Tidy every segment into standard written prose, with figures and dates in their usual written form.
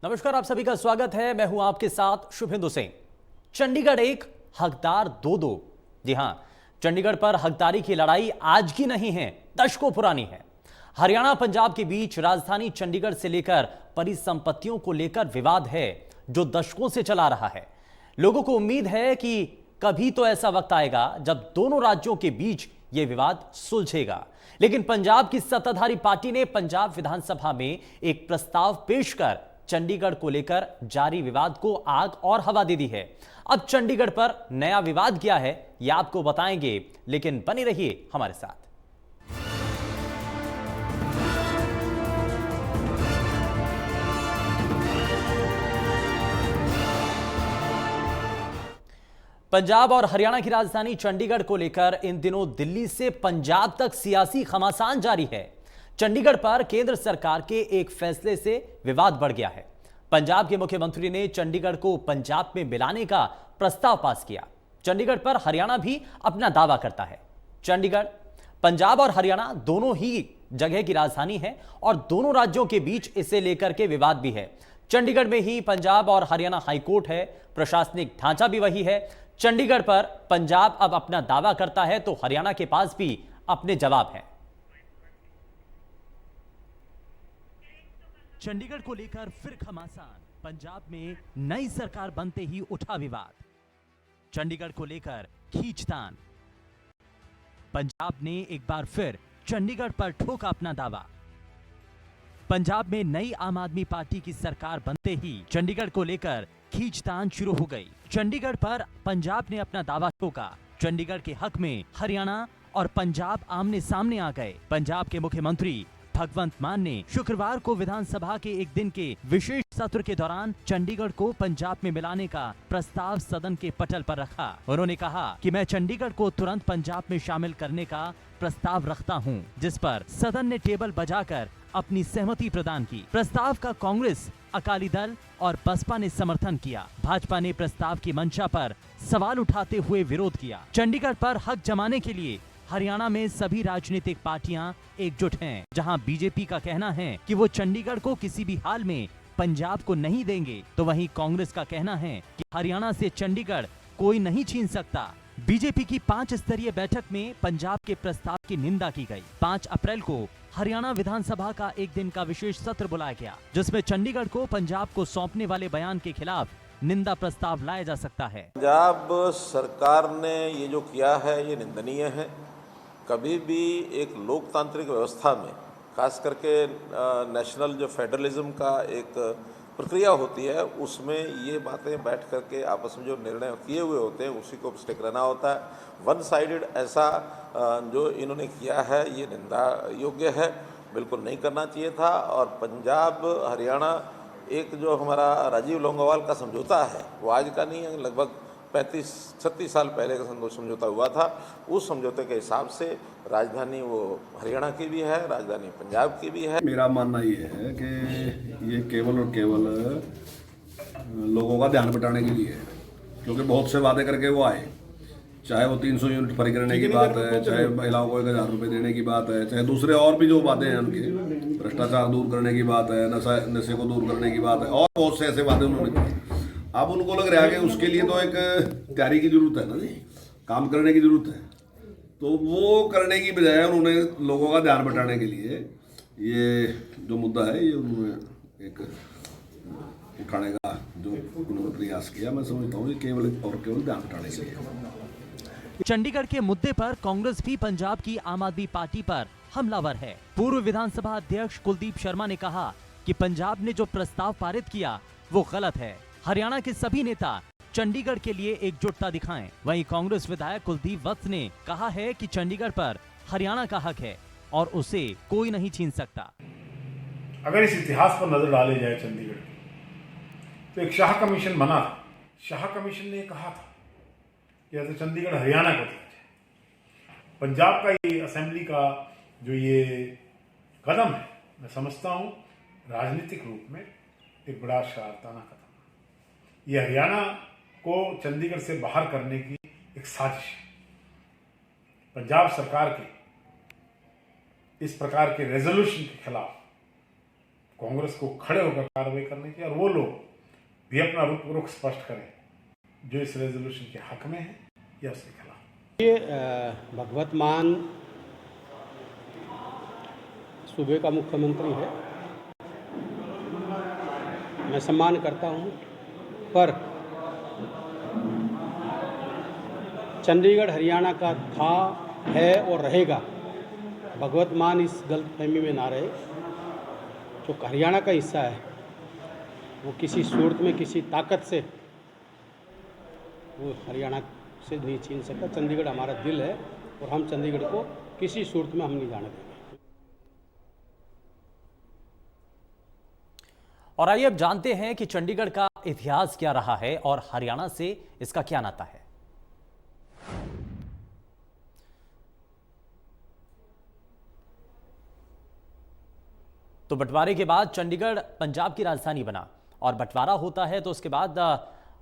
नमस्कार, आप सभी का स्वागत है। मैं हूं आपके साथ शुभेंदु सिंह। चंडीगढ़ एक हकदार दो। जी हां, चंडीगढ़ पर हकदारी की लड़ाई आज की नहीं है, दशकों पुरानी है। हरियाणा पंजाब के बीच राजधानी चंडीगढ़ से लेकर परिसंपत्तियों को लेकर विवाद है जो दशकों से चला रहा है। लोगों को उम्मीद है कि कभी तो ऐसा वक्त आएगा जब दोनों राज्यों के बीच यह विवाद सुलझेगा, लेकिन पंजाब की सत्ताधारी पार्टी ने पंजाब विधानसभा में एक प्रस्ताव पेश कर चंडीगढ़ को लेकर जारी विवाद को आग और हवा दे दी है। अब चंडीगढ़ पर नया विवाद क्या है यह आपको बताएंगे, लेकिन बने रहिए हमारे साथ। पंजाब और हरियाणा की राजधानी चंडीगढ़ को लेकर इन दिनों दिल्ली से पंजाब तक सियासी घमासान जारी है। चंडीगढ़ पर केंद्र सरकार के एक फैसले से विवाद बढ़ गया है। पंजाब के मुख्यमंत्री ने चंडीगढ़ को पंजाब में मिलाने का प्रस्ताव पास किया। चंडीगढ़ पर हरियाणा भी अपना दावा करता है। चंडीगढ़, पंजाब और हरियाणा दोनों ही जगह की राजधानी है और दोनों राज्यों के बीच इसे लेकर के विवाद भी है। चंडीगढ़ में ही पंजाब और हरियाणा हाईकोर्ट है, प्रशासनिक ढांचा भी वही है। चंडीगढ़ पर पंजाब अब अपना दावा करता है तो हरियाणा के पास भी अपने जवाब हैं। चंडीगढ़ को लेकर फिर घमासान। पंजाब में नई सरकार बनते ही उठा विवाद। चंडीगढ़ को लेकर खींचतान। पंजाब ने एक बार फिर चंडीगढ़ पर ठोका अपना दावा। पंजाब में नई आम आदमी पार्टी की सरकार बनते ही चंडीगढ़ को लेकर खींचतान शुरू हो गई। चंडीगढ़ पर पंजाब ने अपना दावा ठोका। चंडीगढ़ के हक में हरियाणा और पंजाब आमने सामने आ गए। पंजाब के मुख्यमंत्री भगवंत मान ने शुक्रवार को विधानसभा के एक दिन के विशेष सत्र के दौरान चंडीगढ़ को पंजाब में मिलाने का प्रस्ताव सदन के पटल पर रखा। उन्होंने कहा कि मैं चंडीगढ़ को तुरंत पंजाब में शामिल करने का प्रस्ताव रखता हूं, जिस पर सदन ने टेबल बजाकर अपनी सहमति प्रदान की। प्रस्ताव का कांग्रेस, अकाली दल और बसपा ने समर्थन किया। भाजपा ने प्रस्ताव की मंशा पर सवाल उठाते हुए विरोध किया। चंडीगढ़ पर हक जमाने के लिए हरियाणा में सभी राजनीतिक पार्टियां एकजुट हैं, जहां बीजेपी का कहना है कि वो चंडीगढ़ को किसी भी हाल में पंजाब को नहीं देंगे, तो वहीं कांग्रेस का कहना है कि हरियाणा से चंडीगढ़ कोई नहीं छीन सकता। बीजेपी की 5 स्तरीय बैठक में पंजाब के प्रस्ताव की निंदा की गई। 5 अप्रैल को हरियाणा विधानसभा का एक दिन का विशेष सत्र बुलाया गया, जिसमें चंडीगढ़ को पंजाब को सौंपने वाले बयान के खिलाफ निंदा प्रस्ताव लाया जा सकता है। पंजाब सरकार ने ये जो किया है ये निंदनीय है। कभी भी एक लोकतांत्रिक व्यवस्था में, खास करके नेशनल जो फेडरलिज्म का एक प्रक्रिया होती है, उसमें ये बातें बैठ करके आपस में जो निर्णय किए हुए होते हैं उसी को स्टिक रहना होता है। वन साइडेड ऐसा जो इन्होंने किया है ये निंदा योग्य है, बिल्कुल नहीं करना चाहिए था। और पंजाब हरियाणा एक जो हमारा राजीव लोंगोवाल का समझौता है वो आज का नहीं है, लगभग 35-36 साल पहले का समझौता हुआ था। उस समझौते के हिसाब से राजधानी वो हरियाणा की भी है, राजधानी पंजाब की भी है। मेरा मानना ये है कि ये केवल और केवल लोगों का ध्यान बटाने के लिए है, क्योंकि बहुत से वादे करके वो आए, चाहे वो 300 यूनिट फ्री करने की बात है, चाहे महिलाओं को 1000 रुपये देने की बात है, चाहे दूसरे और भी जो वादे हैं उनके, भ्रष्टाचार दूर करने की बात है, नशे को दूर करने की बात है, और बहुत से ऐसे वादे उन्होंने किए। अब उनको लग रहा है कि उसके लिए तो एक तैयारी की जरूरत है ना जी, काम करने की जरूरत है। तो वो करने की बजाय उन्होंने लोगों का ध्यान बटाने के लिए ये जो मुद्दा है ये उन्होंने एक उठाने का जो उन्होंने प्रयास किया, मैं समझता हूँ ये केवल और केवल ध्यान बटाने के लिए। चंडीगढ़ के मुद्दे पर कांग्रेस भी पंजाब की आम आदमी पार्टी पर हमलावर है। पूर्व विधानसभा अध्यक्ष कुलदीप शर्मा ने कहा कि पंजाब ने जो प्रस्ताव पारित किया वो गलत है। हरियाणा के सभी नेता चंडीगढ़ के लिए एकजुटता दिखाएं। वहीं कांग्रेस विधायक कुलदीप वत्स ने कहा है कि चंडीगढ़ पर हरियाणा का हक है और उसे कोई नहीं छीन सकता। अगर इस इतिहास पर नजर डाले जाए चंडीगढ़ की, तो एक शाह कमीशन बना था। शाह कमीशन ने कहा था कि ऐसे चंडीगढ़ हरियाणा को दिया जाए। पंजाब का ये असेंबली का जो ये कदम है, मैं समझता हूँ राजनीतिक रूप में एक बड़ा शरारताना कदम। ये हरियाणा को चंडीगढ़ से बाहर करने की एक साजिश है। पंजाब सरकार के इस प्रकार के रेजोल्यूशन के खिलाफ कांग्रेस को खड़े होकर कार्रवाई करने की, और वो लोग भी अपना रुख स्पष्ट करें जो इस रेजोल्यूशन के हक में है या उसके खिलाफ। ये भगवत मान सूबे का मुख्यमंत्री है, मैं सम्मान करता हूँ, पर चंडीगढ़ हरियाणा का था, है और रहेगा। भगवत मान इस गलतफहमी में ना रहे। जो हरियाणा का हिस्सा है वो किसी सूरत में किसी ताकत से वो हरियाणा से नहीं छीन सकता। चंडीगढ़ हमारा दिल है और हम चंडीगढ़ को किसी सूरत में हम नहीं जाने देंगे। और आइए अब जानते हैं कि चंडीगढ़ का इतिहास क्या रहा है और हरियाणा से इसका क्या नाता है। तो बंटवारे के बाद चंडीगढ़ पंजाब की राजधानी बना, और बंटवारा होता है तो उसके बाद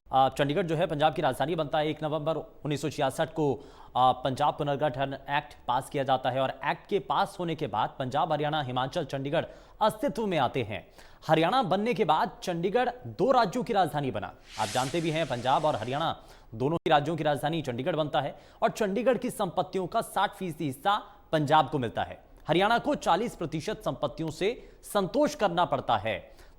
चंडीगढ़ जो है पंजाब की राजधानी बनता है। 1 नवंबर 1966 को पंजाब पुनर्गठन एक्ट पास किया जाता है, और एक्ट के पास होने के बाद पंजाब, हरियाणा, हिमाचल, चंडीगढ़ अस्तित्व में आते हैं। हरियाणा बनने के बाद चंडीगढ़ 2 राज्यों की राजधानी बना। आप जानते भी हैं पंजाब और हरियाणा दोनों ही राज्यों की राजधानी चंडीगढ़ बनता है, और चंडीगढ़ की संपत्तियों का 60% हिस्सा पंजाब को मिलता है। हरियाणा को 40% संपत्तियों से संतोष करना पड़ता है।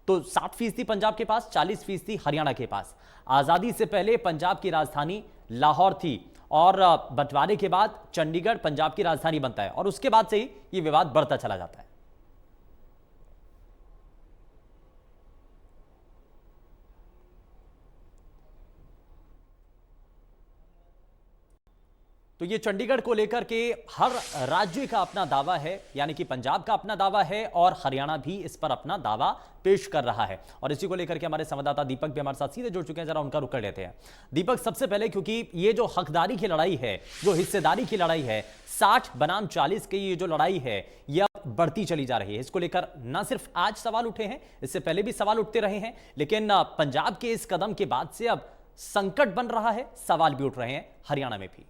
तो 60% पंजाब के पास, 40% हरियाणा के पास। आजादी से पहले पंजाब की राजधानी लाहौर थी, और बंटवारे के बाद चंडीगढ़ पंजाब की राजधानी बनता है, और उसके बाद से ही यह विवाद बढ़ता चला जाता है। तो ये चंडीगढ़ को लेकर के हर राज्य का अपना दावा है, यानी कि पंजाब का अपना दावा है और हरियाणा भी इस पर अपना दावा पेश कर रहा है। और इसी को लेकर के हमारे संवाददाता दीपक भी हमारे साथ सीधे जुड़ चुके हैं, जरा उनका रुख कर लेते हैं। दीपक, सबसे पहले क्योंकि ये जो हकदारी की लड़ाई है, जो हिस्सेदारी की लड़ाई है, 60 बनाम 40 की ये जो लड़ाई है, यह बढ़ती चली जा रही है। इसको लेकर ना सिर्फ आज सवाल उठे हैं, इससे पहले भी सवाल उठते रहे हैं, लेकिन पंजाब के इस कदम के बाद से अब संकट बन रहा है, सवाल भी उठ रहे हैं हरियाणा में भी।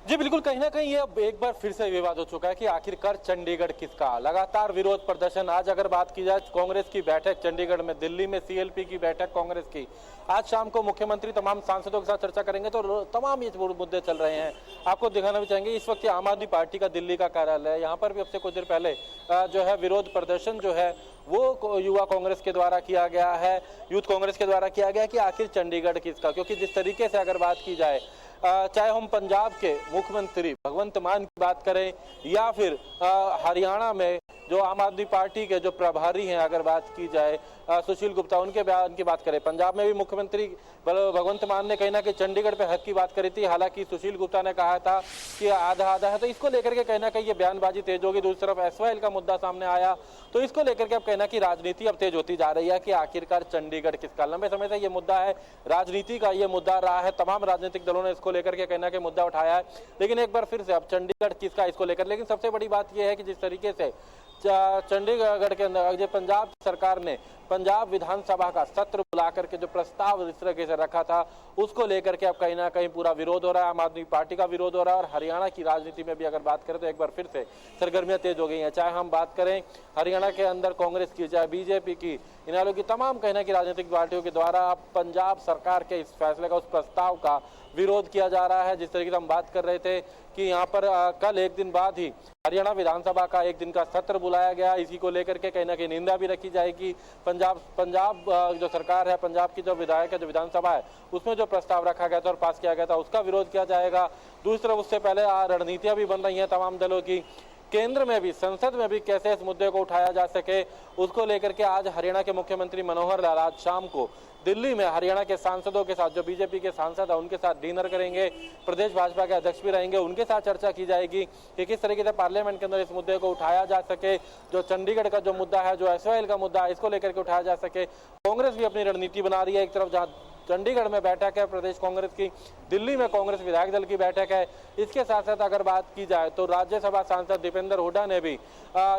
जी बिल्कुल, कहीं ना कहीं ये अब एक बार फिर से विवाद हो चुका है कि आखिरकार चंडीगढ़ किसका। लगातार विरोध प्रदर्शन। आज अगर बात की जाए कांग्रेस की बैठक चंडीगढ़ में, दिल्ली में सीएलपी की बैठक कांग्रेस की, आज शाम को मुख्यमंत्री तमाम सांसदों के साथ चर्चा करेंगे, तो तमाम ये मुद्दे चल रहे हैं। आपको दिखाना भी चाहेंगे, इस वक्त आम आदमी पार्टी का दिल्ली का कार्यालय है, यहाँ पर भी अब से कुछ देर पहले जो है विरोध प्रदर्शन जो है वो युवा कांग्रेस के द्वारा किया गया है, यूथ कांग्रेस के द्वारा किया गया कि आखिर चंडीगढ़ किसका। क्योंकि जिस तरीके से अगर बात की जाए, चाहे हम पंजाब के मुख्यमंत्री भगवंत मान की बात करें या फिर हरियाणा में जो आम आदमी पार्टी के जो प्रभारी हैं, अगर बात की जाए सुशील गुप्ता, उनके बयान की बात करें, पंजाब में भी मुख्यमंत्री भगवंत मान ने कहीं ना कहीं चंडीगढ़ पे हक की बात करी थी। हालांकि सुशील गुप्ता ने कहा था कि आधा आधा है, तो इसको लेकर के कहीं ना कहीं ये बयानबाजी तेज होगी। दूसरी तरफ एसवाईएल का मुद्दा सामने आया, तो इसको लेकर के अब कहना कि राजनीति अब तेज होती जा रही है कि आखिरकार चंडीगढ़ किसका। लंबे समय से ये मुद्दा है, राजनीति का ये मुद्दा रहा है, तमाम राजनीतिक दलों ने इसको लेकर के कहना कि मुद्दा उठाया है, लेकिन एक बार फिर से अब चंडीगढ़ किसका इसको लेकर। लेकिन सबसे बड़ी बात यह है कि जिस तरीके से चंडीगढ़ के अंदर पंजाब सरकार ने पंजाब विधानसभा का सत्र बुला करके जो प्रस्ताव इस तरीके से रखा था, उसको लेकर के अब कहीं ना कहीं पूरा विरोध हो रहा है। आम आदमी पार्टी का विरोध हो रहा है, और हरियाणा की राजनीति में भी अगर बात करें तो एक बार फिर से सरगर्मियां तेज हो गई हैं। चाहे हम बात करें हरियाणा के अंदर कांग्रेस की, चाहे बीजेपी की, इन वालों की तमाम कहना की राजनीतिक पार्टियों के द्वारा पंजाब सरकार के इस फैसले का, उस प्रस्ताव का विरोध किया जा रहा है। जिस तरीके से हम बात कर रहे थे कि यहाँ पर कल एक दिन बाद ही हरियाणा विधानसभा का एक दिन का सत्र बुलाया गया, इसी को लेकर के कहीं ना कहीं निंदा भी रखी जाएगी। पंजाब जो सरकार है, पंजाब की जो विधायक है, जो विधानसभा है, उसमें जो प्रस्ताव रखा गया था और पास किया गया था, उसका विरोध किया जाएगा। दूसरी तरफ उससे पहले रणनीतियां भी बन रही हैं तमाम दलों की, केंद्र में भी, संसद में भी कैसे इस मुद्दे को उठाया जा सके, उसको लेकर के आज हरियाणा के मुख्यमंत्री मनोहर लाल आज शाम को दिल्ली में हरियाणा के सांसदों के साथ, जो बीजेपी के सांसद है उनके साथ डिनर करेंगे। प्रदेश भाजपा के अध्यक्ष भी रहेंगे, उनके साथ चर्चा की जाएगी कि किस तरीके से पार्लियामेंट के अंदर इस मुद्दे को उठाया जा सके। जो चंडीगढ़ का जो मुद्दा है, जो एसवाईएल का मुद्दा है, इसको लेकर के उठाया जा सके। कांग्रेस भी अपनी रणनीति बना रही है। एक तरफ जहां चंडीगढ़ में बैठक है प्रदेश कांग्रेस की, दिल्ली में कांग्रेस विधायक दल की बैठक है। इसके साथ साथ अगर बात की जाए तो राज्यसभा सांसद दीपेंद्र हुड्डा ने भी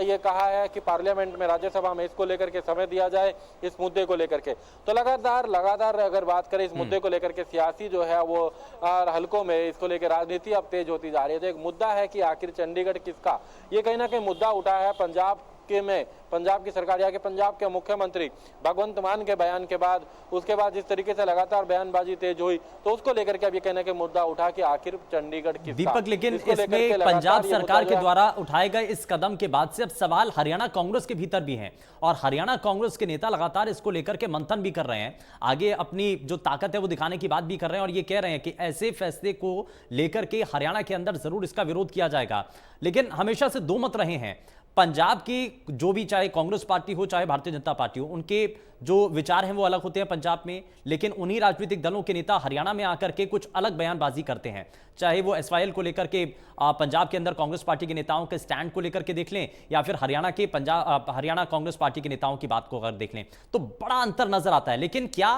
ये कहा है कि पार्लियामेंट में, राज्यसभा में इसको लेकर के समय दिया जाए, इस मुद्दे को लेकर के। तो लगातार अगर बात करें इस मुद्दे को लेकर के सियासी जो है वो हलकों में इसको लेकर राजनीति अब तेज होती जा रही है। तो एक मुद्दा है कि आखिर चंडीगढ़ किसका, ये कहीं ना कहीं मुद्दा उठा है पंजाब की सरकार या कि पंजाब के मुख्यमंत्री भगवंत मान के बयान के बाद, उसके बाद जिस तरीके से लगातार बयानबाजी तेज हुई, तो उसको लेकर के अब ये कहने के मुद्दा उठा कि आखिर चंडीगढ़ किसका। दीपक, लेकिन इसमें पंजाब सरकार के द्वारा उठाए गए इस कदम के बाद से अब सवाल हरियाणा कांग्रेस के भीतर भी हैं और हरियाणा कांग्रेस के नेता लगातार इसको लेकर के मंथन भी कर रहे हैं, आगे अपनी जो ताकत है वो दिखाने की बात भी कर रहे हैं और ये कह रहे हैं कि ऐसे फैसले को लेकर के हरियाणा के अंदर जरूर इसका विरोध किया जाएगा। लेकिन हमेशा से दो मत रहे हैं पंजाब की, जो भी चाहे कांग्रेस पार्टी हो चाहे भारतीय जनता पार्टी हो, उनके जो विचार हैं वो अलग होते हैं पंजाब में, लेकिन उन्हीं राजनीतिक दलों के नेता हरियाणा में आकर के कुछ अलग बयानबाजी करते हैं। चाहे वो एसवाईएल को लेकर के पंजाब के अंदर कांग्रेस पार्टी के नेताओं के स्टैंड को लेकर के देख लें या फिर हरियाणा कांग्रेस पार्टी के नेताओं की बात को अगर देख लें तो बड़ा अंतर नजर आता है। लेकिन क्या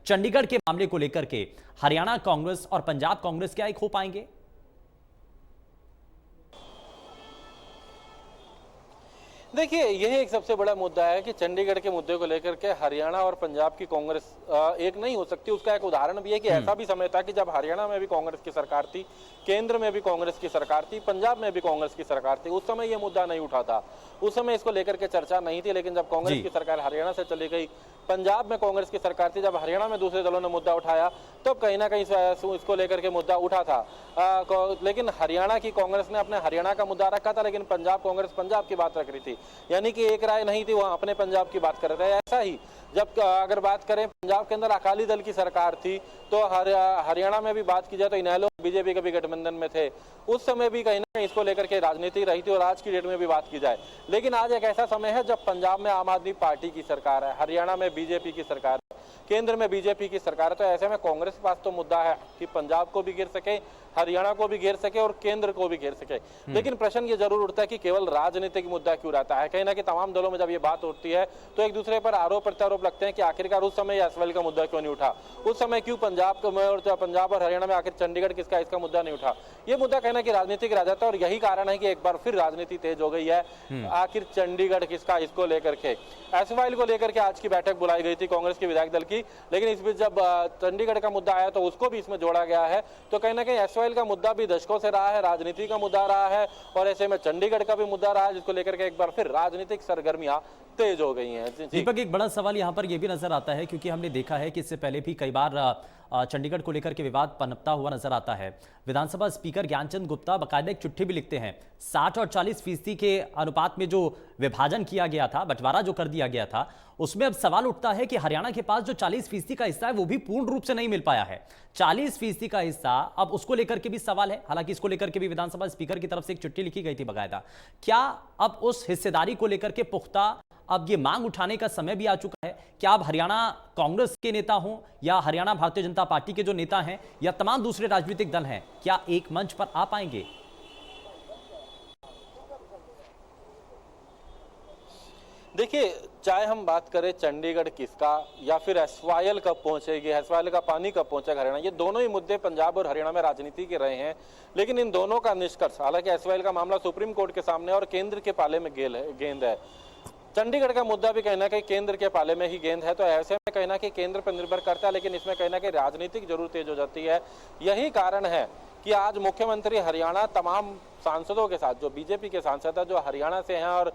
चंडीगढ़ के मामले को लेकर के हरियाणा कांग्रेस और पंजाब कांग्रेस क्या एक हो पाएंगे? देखिए, यही एक सबसे बड़ा मुद्दा है कि चंडीगढ़ के मुद्दे को लेकर के हरियाणा और पंजाब की कांग्रेस एक नहीं हो सकती। उसका एक उदाहरण भी है कि ऐसा भी समय था कि जब हरियाणा में भी कांग्रेस की सरकार थी, केंद्र में भी कांग्रेस की सरकार थी, पंजाब में भी कांग्रेस की सरकार थी, उस समय यह मुद्दा नहीं उठा था, उस समय इसको लेकर के चर्चा नहीं थी। लेकिन जब कांग्रेस की सरकार हरियाणा से चली गई, पंजाब में कांग्रेस की सरकार थी, जब हरियाणा में दूसरे दलों ने मुद्दा उठाया तब कहीं ना कहीं इसको लेकर के मुद्दा उठा था। लेकिन हरियाणा की कांग्रेस ने अपने हरियाणा का मुद्दा रखा था, लेकिन पंजाब कांग्रेस पंजाब की बात रख रही थी, यानी कि एक राय नहीं थी, वहां अपने पंजाब की बात कर रहे थे। ऐसा ही जब अगर बात करें पंजाब के अंदर अकाली दल की सरकार थी तो हरियाणा में भी बात की जाए तो इनेलो बीजेपी के भी गठबंधन में थे, उस समय भी कहीं ना कहीं इसको लेकर के राजनीति रही थी और आज की डेट में भी बात की जाए। लेकिन आज एक ऐसा समय है जब पंजाब में आम आदमी पार्टी की सरकार है, हरियाणा में बीजेपी की सरकार है, केंद्र में बीजेपी की सरकार है। तो ऐसे में कांग्रेस के पास तो मुद्दा है कि पंजाब को भी घेर सके, हरियाणा को भी घेर सके और केंद्र को भी घेर सके। लेकिन प्रश्न ये जरूर उठता है कि केवल राजनीतिक मुद्दा क्यों रहता है। कहीं ना कहीं तमाम दलों में जब ये बात उठती है तो एक दूसरे पर आरोप प्रत्यारोप लगते हैं कि आखिरकार उस समय एसवाईएल का मुद्दा क्यों नहीं उठा, उस समय क्यों पंजाब और हरियाणा में आखिर चंडीगढ़ किसका, इसका मुद्दा नहीं उठा। ये मुद्दा कहना कि राजनीतिक रह जाता है और यही कारण है कि एक बार फिर राजनीति तेज हो गई है। आखिर चंडीगढ़ किसका, इसको लेकर के एसवाईएल को लेकर के आज की बैठक बुलाई गई थी कांग्रेस के विधायक दल की, लेकिन इस बीच जब चंडीगढ़ का मुद्दा आया तो उसको भी इसमें जोड़ा गया है। तो कहीं ना कहीं एसवाईएल का मुद्दा भी दशकों से रहा है, राजनीति का मुद्दा रहा है और ऐसे में चंडीगढ़ का भी मुद्दा रहा है, जिसको लेकर के एक बार फिर राजनीतिक सरगर्मियां तेज हो गई हैं। दीपक, एक बड़ा सवाल यहां पर यह भी नजर आता है क्योंकि हमने देखा है कि इससे पहले भी कई बार चंडीगढ़ को लेकर के विवाद पनपता हुआ नजर आता है। विधानसभा स्पीकर ज्ञानचंद गुप्ता बाकायदा एक चिट्ठी भी लिखते हैं। 60 और 40% के अनुपात में जो विभाजन किया गया था, बंटवारा जो कर दिया गया था, उसमें अब सवाल उठता है कि हरियाणा के पास जो 40% का हिस्सा है वो भी पूर्ण रूप से नहीं मिल पाया है। 40% का हिस्सा, अब उसको लेकर के भी सवाल है। हालांकि इसको लेकर के भी विधानसभा स्पीकर की तरफ से एक चिट्ठी लिखी गई थी बाकायदा। क्या अब उस हिस्सेदारी को लेकर के पुख्ता अब ये मांग उठाने का समय भी आ चुका है? क्या अब हरियाणा कांग्रेस के नेता हों या हरियाणा भारतीय जनता पार्टी के जो नेता हैं या तमाम दूसरे राजनीतिक दल हैं, क्या एक मंच पर आ पाएंगे? देखिए, चाहे हम बात करें चंडीगढ़ किसका या फिर एसवाईएल कब पहुंचेगी, एसवाईएल का पानी कब पहुंचेगा हरियाणा, ये दोनों ही मुद्दे पंजाब और हरियाणा में राजनीति के रहे हैं। लेकिन इन दोनों का निष्कर्ष, हालांकि एसवाईएल का मामला सुप्रीम कोर्ट के सामने और केंद्र के पाले में गेंद है, चंडीगढ़ का मुद्दा भी कहीं ना कहीं केंद्र के पाले में ही गेंद है। तो ऐसे में कहीं ना कहीं केंद्र पर निर्भर करता है, लेकिन इसमें कहीं ना कहीं राजनीतिक जरूर तेज हो जाती है। यही कारण है कि आज मुख्यमंत्री हरियाणा तमाम सांसदों के साथ, जो बीजेपी के सांसद है जो हरियाणा से हैं और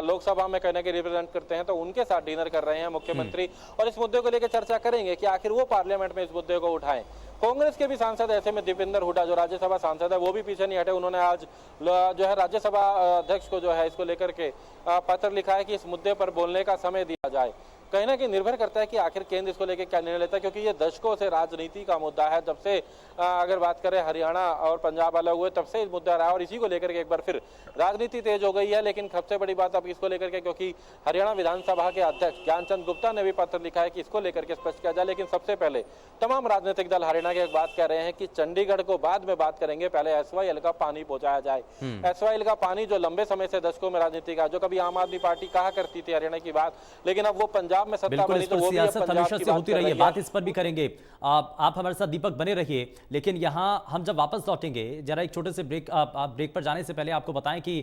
लोकसभा में कहीं ना कहीं रिप्रेजेंट करते हैं, तो उनके साथ डिनर कर रहे हैं मुख्यमंत्री और इस मुद्दे को लेकर चर्चा करेंगे कि आखिर वो पार्लियामेंट में इस मुद्दे को उठाएं। कांग्रेस के भी सांसद ऐसे में दीपेंद्र हुड्डा जो राज्यसभा सांसद है वो भी पीछे नहीं हटे। उन्होंने आज जो है राज्यसभा अध्यक्ष को जो है इसको लेकर के पत्र लिखा है कि इस मुद्दे पर बोलने का समय दिया जाए। कहीं ना कहीं निर्भर करता है कि आखिर केंद्र इसको लेकर क्या निर्णय लेता है, क्योंकि ये दशकों से राजनीति का मुद्दा है। जब से अगर बात करें हरियाणा और पंजाब अलग हुए तब से इस मुद्दा रहा और इसी को लेकर के एक बार फिर राजनीति तेज हो गई है। लेकिन सबसे बड़ी बात अब इसको लेकर के, क्योंकि हरियाणा विधानसभा के अध्यक्ष ज्ञानचंद गुप्ता ने भी पत्र लिखा है कि इसको लेकर के स्पष्ट किया जाए। लेकिन सबसे पहले तमाम राजनीतिक दल हरियाणा के एक बात कह रहे हैं कि चंडीगढ़ को बाद में बात करेंगे, पहले एसवाईएल का पानी पहुंचाया जाए। एसवाईएल का पानी जो लंबे समय से दशकों में राजनीति का, जो कभी आम आदमी पार्टी कहा करती थी हरियाणा की बात, लेकिन अब वो पंजाब पंजाब में सत्ता बिल्कुल, बनी इस तो पर वो भी अब सियासत पंजाब हमेशा की से बात होती कर रही है, रही बात इस पर भी करेंगे। आप हमारे साथ दीपक बने रहिए, लेकिन यहाँ हम जब वापस लौटेंगे जरा एक छोटे से ब्रेक पर जाने से पहले आपको बताएं कि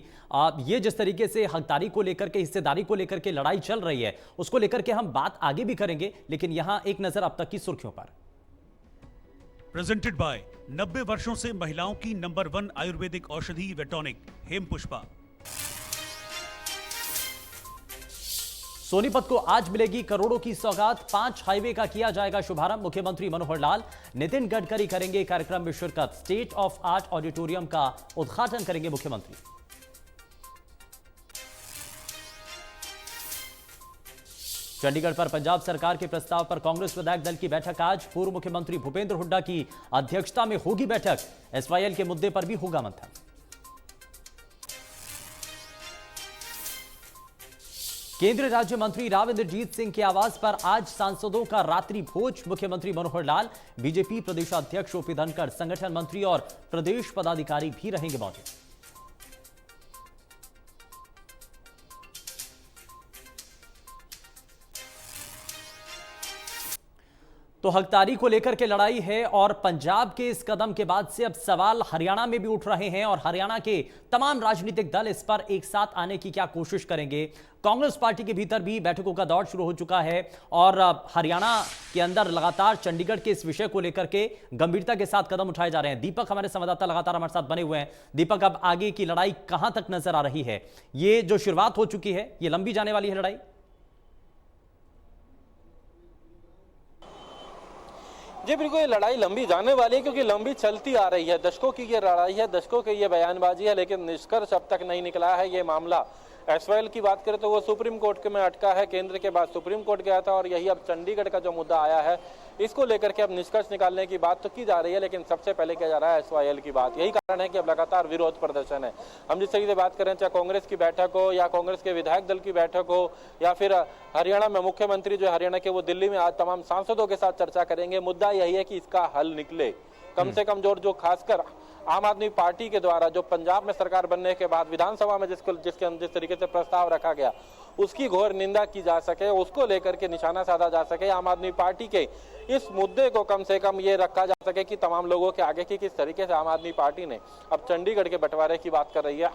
ये जिस तरीके से हकदारी को लेकर के, हिस्सेदारी को लेकर के लड़ाई चल रही है, उसको लेकर के हम बात आगे भी करेंगे, लेकिन यहाँ एक नजर अब तक की सुर्खियों पर। प्रेजेंटेड बाय 90 वर्षों से महिलाओं की नंबर 1 आयुर्वेदिक औषधि वेटॉनिक हेमपुष्पा। सोनीपत को आज मिलेगी करोड़ों की सौगात, 5 हाईवे का किया जाएगा शुभारंभ। मुख्यमंत्री मनोहर लाल, नितिन गडकरी करेंगे कार्यक्रम में शिरकत। स्टेट ऑफ आर्ट ऑडिटोरियम का उद्घाटन करेंगे मुख्यमंत्री। चंडीगढ़ पर पंजाब सरकार के प्रस्ताव पर कांग्रेस विधायक दल की बैठक आज। पूर्व मुख्यमंत्री भूपेंद्र हुड्डा की अध्यक्षता में होगी बैठक। एसवाईएल के मुद्दे पर भी होगा मंथन। केंद्रीय राज्य मंत्री राव इंद्रजीत सिंह के आवास पर आज सांसदों का रात्रि भोज। मुख्यमंत्री मनोहर लाल, बीजेपी प्रदेशाध्यक्ष ओपी धनखड़, संगठन मंत्री और प्रदेश पदाधिकारी भी रहेंगे मौजूद। तो हकदारी को लेकर के लड़ाई है और पंजाब के इस कदम के बाद से अब सवाल हरियाणा में भी उठ रहे हैं और हरियाणा के तमाम राजनीतिक दल इस पर एक साथ आने की क्या कोशिश करेंगे। कांग्रेस पार्टी के भीतर भी बैठकों का दौर शुरू हो चुका है और हरियाणा के अंदर लगातार चंडीगढ़ के इस विषय को लेकर के गंभीरता के साथ कदम उठाए जा रहे हैं। दीपक हमारे संवाददाता लगातार हमारे साथ बने हुए हैं। दीपक, अब आगे की लड़ाई कहां तक नजर आ रही है? ये जो शुरुआत हो चुकी है, ये लंबी जाने वाली है लड़ाई? जी बिल्कुल, ये लड़ाई लंबी जाने वाली है क्योंकि लंबी चलती आ रही है। दशकों की ये लड़ाई है, दशकों की ये बयानबाजी है, लेकिन निष्कर्ष अब तक नहीं निकला है। ये मामला एसवाईएल की बात करें तो वो सुप्रीम कोर्ट में अटका है, केंद्र के बाद सुप्रीम कोर्ट गया था और यही अब चंडीगढ़ का जो मुद्दा आया है, इसको लेकर के अब निष्कर्ष निकालने की बात तो की जा रही है, लेकिन सबसे पहले किया जा रहा है एसवाईएल की बात। यही कारण है कि अब लगातार विरोध प्रदर्शन है। हम जिस तरीके से बात करें, चाहे कांग्रेस की बैठक हो या कांग्रेस के विधायक दल की बैठक हो या फिर हरियाणा में मुख्यमंत्री जो हरियाणा के, वो दिल्ली में आज तमाम सांसदों के साथ चर्चा करेंगे। मुद्दा यही है कि इसका हल निकले, कम से कम जो खासकर आम आदमी पार्टी के द्वारा जो पंजाब में सरकार बनने के बाद विधानसभा में जिस तरीके से प्रस्ताव रखा गया, उसकी घोर निंदा की जा सके, उसको लेकर के निशाना साधा जा सके। आम आदमी पार्टी के इस मुद्दे को कम से कम ये रखा जा सके कि तमाम लोगों के आगे की किस तरीके से आम आदमी पार्टी ने अब चंडीगढ़ के बंटवारे की बात कर रही है।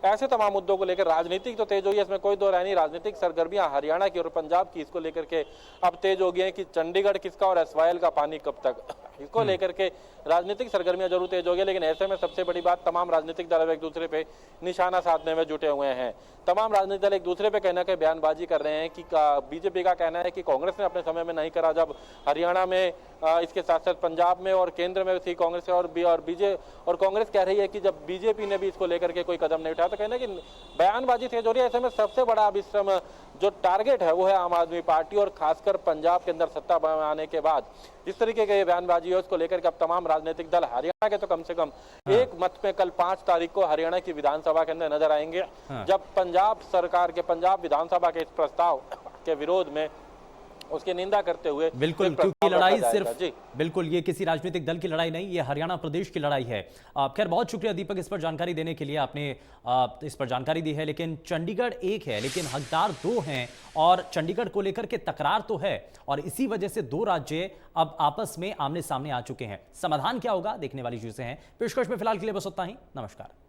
ऐसे तमाम मुद्दों को लेकर राजनीतिक तो तेज हुई है, इसमें कोई दो राय नहीं। राजनीतिक सरगर्मियां हरियाणा की और पंजाब की इसको लेकर के अब तेज हो गई है कि चंडीगढ़ किसका और एसवाईएल का पानी कब तक, इसको लेकर के राजनीतिक सरगर्मियां जरूर तेज हो गई। लेकिन ऐसे में सबसे बड़ी बात, तमाम राजनीतिक दल एक दूसरे पे निशाना साधने में जुटे हुए हैं। तमाम राजनीतिक दल एक दूसरे पे कहना के बयानबाजी कर रहे हैं कि बीजेपी का कहना है कि कांग्रेस ने अपने समय में नहीं करा, जब हरियाणा में इसके साथ साथ पंजाब में और केंद्र में थी कांग्रेस और कांग्रेस कह रही है कि जब बीजेपी ने भी इसको लेकर के कोई कदम नहीं उठाया, तो कहना कि बयानबाजी तेज हो रही है। ऐसे में सबसे बड़ा अब इस समय जो टारगेट है वो है आम आदमी पार्टी और खासकर पंजाब के अंदर सत्ता बनाने के बाद जिस तरीके का ये बयानबाजी है, उसको लेकर के अब तमाम राजनीतिक दल हरियाणा के तो कम से कम एक मत में कल 5 तारीख को हरियाणा की विधानसभा के अंदर नजर आएंगे, जब पंजाब सरकार के, पंजाब विधानसभा के इस प्रस्ताव के विरोध में उसकी निंदा करते हुए बिल्कुल, क्योंकि लड़ाई सिर्फ बिल्कुल ये किसी राजनीतिक दल की लड़ाई नहीं, ये हरियाणा प्रदेश की लड़ाई है। खैर, बहुत शुक्रिया दीपक इस पर जानकारी देने के लिए, आपने इस पर जानकारी दी है। लेकिन चंडीगढ़ एक है, लेकिन हकदार 2 हैं और चंडीगढ़ को लेकर के तकरार तो है और इसी वजह से 2 राज्य अब आपस में आमने सामने आ चुके हैं। समाधान क्या होगा, देखने वाली चीजें हैं। पेशकश में फिलहाल के लिए बस उतना ही। नमस्कार।